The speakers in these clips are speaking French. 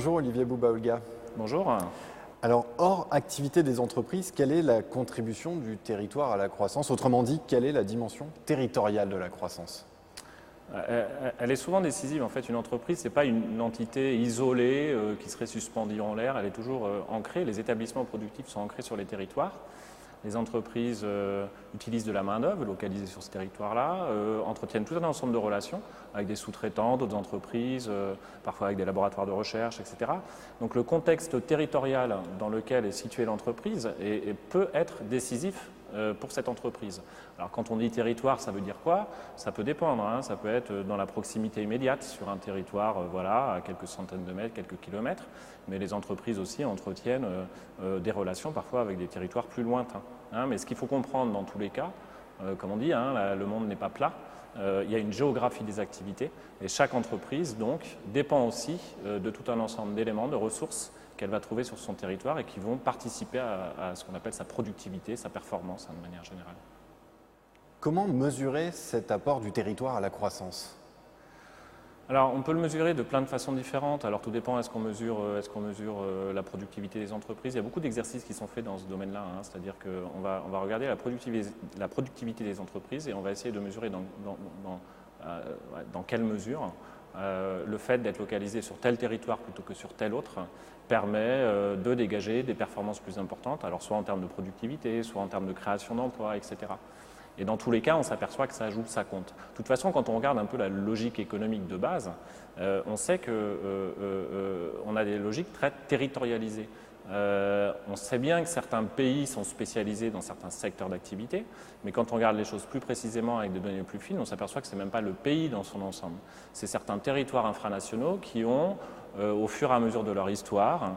Bonjour Olivier Bouba-Olga. Bonjour. Alors, hors activité des entreprises, quelle est la contribution du territoire à la croissance? Autrement dit, quelle est la dimension territoriale de la croissance? Elle est souvent décisive. En fait, une entreprise, ce n'est pas une entité isolée qui serait suspendue en l'air. Elle est toujours ancrée. Les établissements productifs sont ancrés sur les territoires. Les entreprises utilisent de la main-d'œuvre localisée sur ce territoire-là, entretiennent tout un ensemble de relations avec des sous-traitants, d'autres entreprises, parfois avec des laboratoires de recherche, etc. Donc le contexte territorial dans lequel est située l'entreprise peut être décisif pour cette entreprise. Alors quand on dit territoire, ça veut dire quoi? Ça peut dépendre, hein. Ça peut être dans la proximité immédiate sur un territoire voilà, à quelques centaines de mètres, quelques kilomètres, mais les entreprises aussi entretiennent des relations parfois avec des territoires plus lointains. Hein. Mais ce qu'il faut comprendre dans tous les cas, comme on dit, hein, le monde n'est pas plat, il y a une géographie des activités et chaque entreprise donc dépend aussi de tout un ensemble d'éléments, de ressources qu'elle va trouver sur son territoire et qui vont participer à ce qu'on appelle sa productivité, sa performance hein, de manière générale. Comment mesurer cet apport du territoire à la croissance? Alors, on peut le mesurer de plein de façons différentes. Alors, tout dépend, est-ce qu'on mesure la productivité des entreprises? Il y a beaucoup d'exercices qui sont faits dans ce domaine-là. Hein, c'est-à-dire qu'on va regarder la productivité des entreprises et on va essayer de mesurer dans quelle mesure le fait d'être localisé sur tel territoire plutôt que sur tel autre permet de dégager des performances plus importantes, alors soit en termes de productivité, soit en termes de création d'emplois, etc. Et dans tous les cas, on s'aperçoit que ça joue, ça compte. De toute façon, quand on regarde un peu la logique économique de base, on sait qu'on a des logiques très territorialisées. On sait bien que certains pays sont spécialisés dans certains secteurs d'activité, mais quand on regarde les choses plus précisément avec des données plus fines, on s'aperçoit que ce n'est même pas le pays dans son ensemble. C'est certains territoires infranationaux qui ont, au fur et à mesure de leur histoire,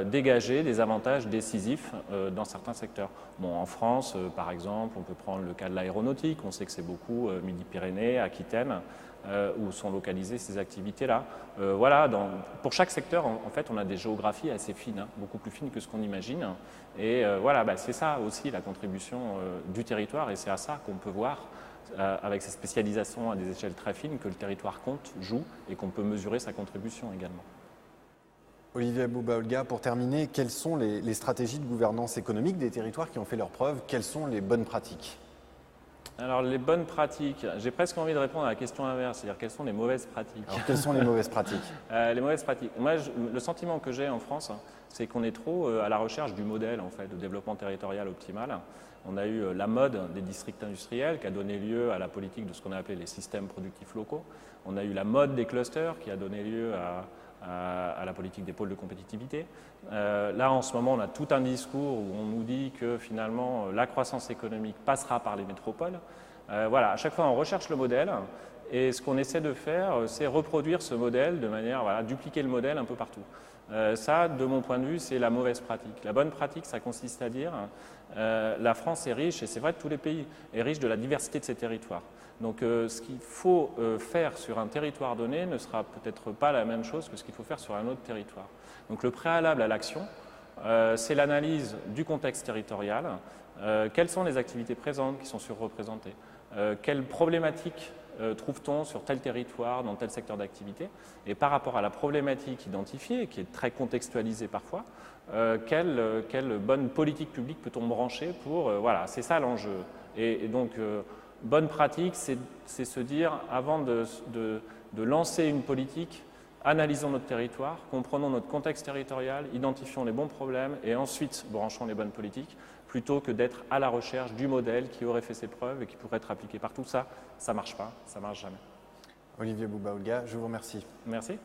dégager des avantages décisifs dans certains secteurs. Bon, en France, par exemple, on peut prendre le cas de l'aéronautique. On sait que c'est beaucoup Midi-Pyrénées, Aquitaine, où sont localisées ces activités-là. Voilà, pour chaque secteur, en fait, on a des géographies assez fines, hein, beaucoup plus fines que ce qu'on imagine. Et voilà, c'est ça aussi la contribution du territoire, et c'est à ça qu'on peut voir avec ces spécialisations à des échelles très fines que le territoire compte, joue, et qu'on peut mesurer sa contribution également. Olivier Bouba-Olga, pour terminer, quelles sont les stratégies de gouvernance économique des territoires qui ont fait leurs preuves? Quelles sont les bonnes pratiques? Alors, les bonnes pratiques, j'ai presque envie de répondre à la question inverse, c'est-à-dire quelles sont les mauvaises pratiques? Alors, quelles sont les mauvaises pratiques? Les mauvaises pratiques. Moi, le sentiment que j'ai en France, c'est qu'on est trop à la recherche du modèle en fait, de développement territorial optimal. On a eu la mode des districts industriels qui a donné lieu à la politique de ce qu'on a appelé les systèmes productifs locaux. On a eu la mode des clusters qui a donné lieu à la politique des pôles de compétitivité. Là, en ce moment, on a tout un discours où on nous dit que finalement, la croissance économique passera par les métropoles. Voilà, à chaque fois, on recherche le modèle et ce qu'on essaie de faire, c'est reproduire ce modèle de manière, voilà, dupliquer le modèle un peu partout. Ça, de mon point de vue, c'est la mauvaise pratique. La bonne pratique, ça consiste à dire la France est riche, et c'est vrai de tous les pays, est riche de la diversité de ses territoires. Donc ce qu'il faut faire sur un territoire donné ne sera peut-être pas la même chose que ce qu'il faut faire sur un autre territoire. Donc le préalable à l'action, c'est l'analyse du contexte territorial. Quelles sont les activités présentes qui sont surreprésentées? Quelles problématiques trouve-t-on sur tel territoire, dans tel secteur d'activité? Et par rapport à la problématique identifiée, qui est très contextualisée parfois, quelle bonne politique publique peut-on brancher pour… voilà, c'est ça l'enjeu. Et donc, bonne pratique, c'est se dire, avant de lancer une politique, analysons notre territoire, comprenons notre contexte territorial, identifions les bons problèmes et ensuite branchons les bonnes politiques, plutôt que d'être à la recherche du modèle qui aurait fait ses preuves et qui pourrait être appliqué partout. Ça ne marche pas, ça ne marche jamais. Olivier Bouba-Olga, je vous remercie. Merci.